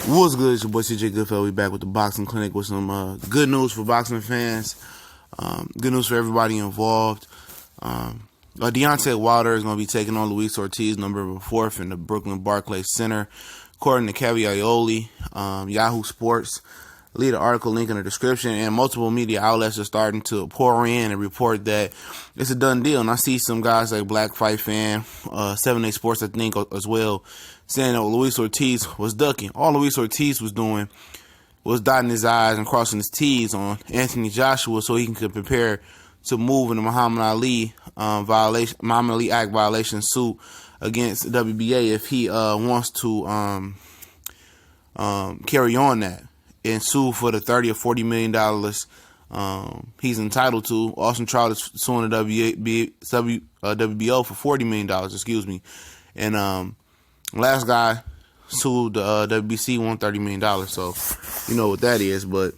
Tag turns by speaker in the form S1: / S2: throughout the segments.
S1: What's good? It's your boy CJ Goodfellow. We back with the Boxing Clinic with some good news for boxing fans. Good news for everybody involved. Deontay Wilder is going to be taking on Luis Ortiz, November 4th, in the Brooklyn Barclays Center. According to Iole, Yahoo Sports, lead an article link in the description, and multiple media outlets are starting to pour in and report that it's a done deal. And I see some guys like Black Fight Fan, 7 Sports, I think, as well, saying that Luis Ortiz was ducking. All Luis Ortiz was doing was dotting his I's and crossing his T's on Anthony Joshua so he can prepare to move in the Muhammad Ali Act violation suit against WBA if he wants to carry on that and sue for the $30 or $40 million he's entitled to. Austin Trout is suing the WBO for $40 million, excuse me. And last guy sued the WBC, won $30 million. So you know what that is. But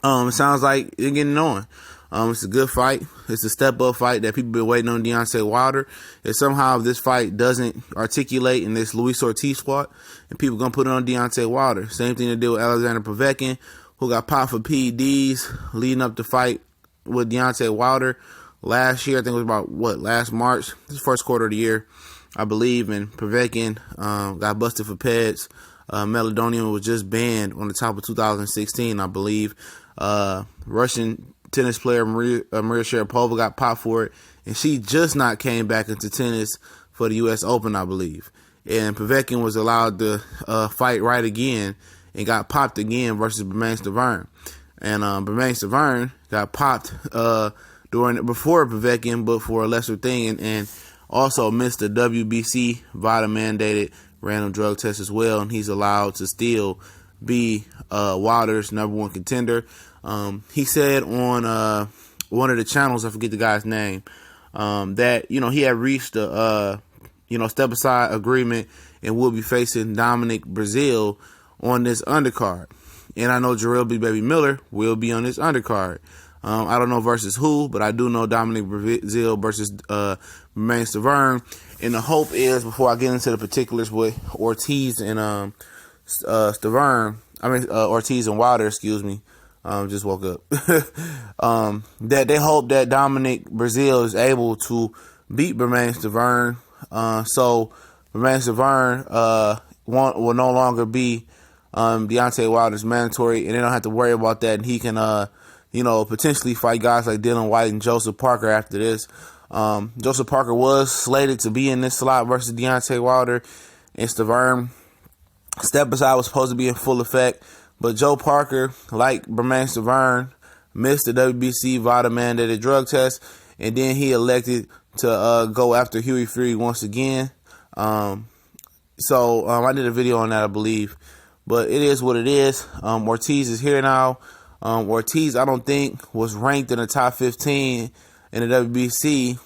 S1: it sounds like you're getting on. It's a good fight. It's a step-up fight that people been waiting on Deontay Wilder. If somehow this fight doesn't articulate in this Luis Ortiz squad, and people going to put it on Deontay Wilder. Same thing to do with Alexander Povetkin, who got popped for PEDs leading up to fight with Deontay Wilder last year. I think it was about, last March? This first quarter of the year, I believe. And Povetkin got busted for PEDs. Meladonium was just banned on the top of 2016, I believe. Russian tennis player Maria Sharapova got popped for it, and she just not came back into tennis for the U.S. Open, I believe. And Povetkin was allowed to fight right again and got popped again versus Bermane-Stiverne. And Bermane-Stiverne got popped before Povetkin, but for a lesser thing, and also missed the WBC VADA mandated random drug test as well, and he's allowed to still be Wilder's #1 contender. He said on one of the channels, I forget the guy's name, that he had reached a step aside agreement and will be facing Dominic Brazil on this undercard. And I know Jarrell B. Baby Miller will be on this undercard. I don't know versus who, but I do know Dominic Brazil versus Bermane-Stiverne. And the hope is, before I get into the particulars with Ortiz and Ortiz and Wilder, excuse me. Just woke up. That they hope that Dominic Brazil is able to beat Bermane-Stiverne. So Bermane-Stiverne will no longer be Deontay Wilder's mandatory, and they don't have to worry about that. And he can, potentially fight guys like Dylan White and Joseph Parker after this. Joseph Parker was slated to be in this slot versus Deontay Wilder, and Stiverne step aside was supposed to be in full effect. But Joe Parker, like Bermane-Stiverne, missed the WBC VADA mandated drug test, and then he elected to go after Hughie Fury once again. So I did a video on that, I believe. But it is what it is. Ortiz is here now. Ortiz, I don't think, was ranked in the top 15 in the WBC.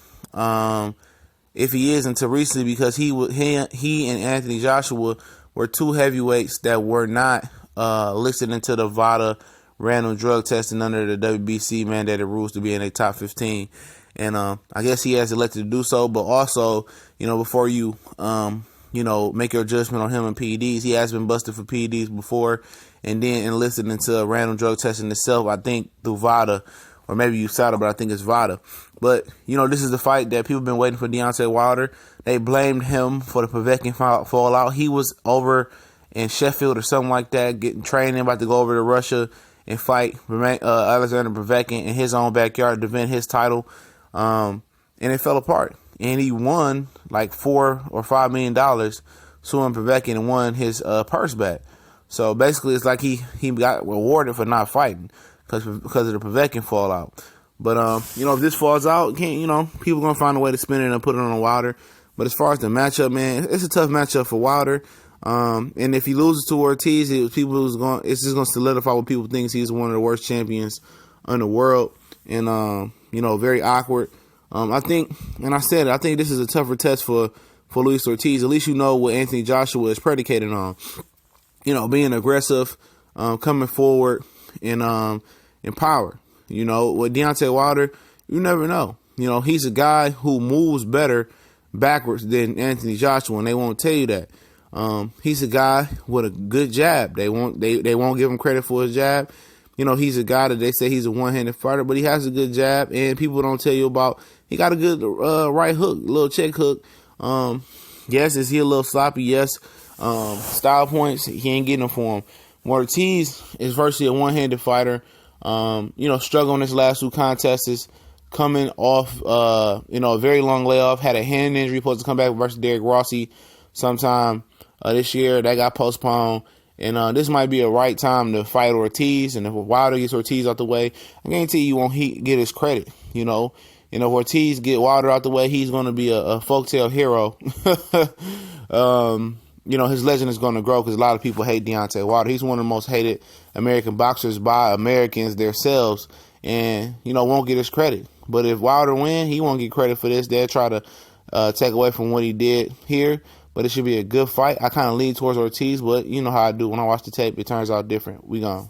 S1: If he is until recently, because he and Anthony Joshua were two heavyweights that were not listed into the VADA random drug testing under the WBC mandated rules to be in a top 15. And I guess he has elected to do so. But also, before you, make your judgment on him and PEDs, he has been busted for PEDs before and then enlisted into a random drug testing itself, I think, through VADA. Or maybe USADA, but I think it's VADA. But, this is the fight that people have been waiting for Deontay Wilder. They blamed him for the Povetkin fallout. He was over in Sheffield or something like that, getting training, about to go over to Russia and fight Alexander Povetkin in his own backyard to defend his title. And it fell apart. And he won like $4 or $5 million suing Povetkin and won his purse back. So basically it's like he got rewarded for not fighting because of the Povetkin fallout. But, if this falls out, people going to find a way to spin it and put it on Wilder. But as far as the matchup, man, it's a tough matchup for Wilder. And if he loses to Ortiz, it's just going to solidify what people think he's one of the worst champions in the world. And, very awkward. I think this is a tougher test for Luis Ortiz. At least what Anthony Joshua is predicated on. Being aggressive, coming forward, and in power. With Deontay Wilder, you never know. He's a guy who moves better backwards than Anthony Joshua, and they won't tell you that. He's a guy with a good jab. They won't give him credit for his jab. You know, he's a guy that they say he's a one-handed fighter, but he has a good jab, and people don't tell you about. He got a good right hook, little check hook. Yes, is he a little sloppy? Yes. Style points, he ain't getting them for him. Ortiz is virtually a one-handed fighter. Struggling his last 2 contests, coming off, a very long layoff. Had a hand injury, supposed to come back versus Derek Rossi sometime this year. That got postponed. And this might be a right time to fight Ortiz. And if Wilder gets Ortiz out the way, I guarantee you won't get his credit. If Ortiz get Wilder out the way, he's going to be a folktale hero. His legend is going to grow because a lot of people hate Deontay Wilder. He's one of the most hated American boxers by Americans themselves, and won't get his credit. But if Wilder win, he won't get credit for this. They'll try to take away from what he did here. But it should be a good fight. I kind of lean towards Ortiz, but you know how I do. When I watch the tape, it turns out different. We gone.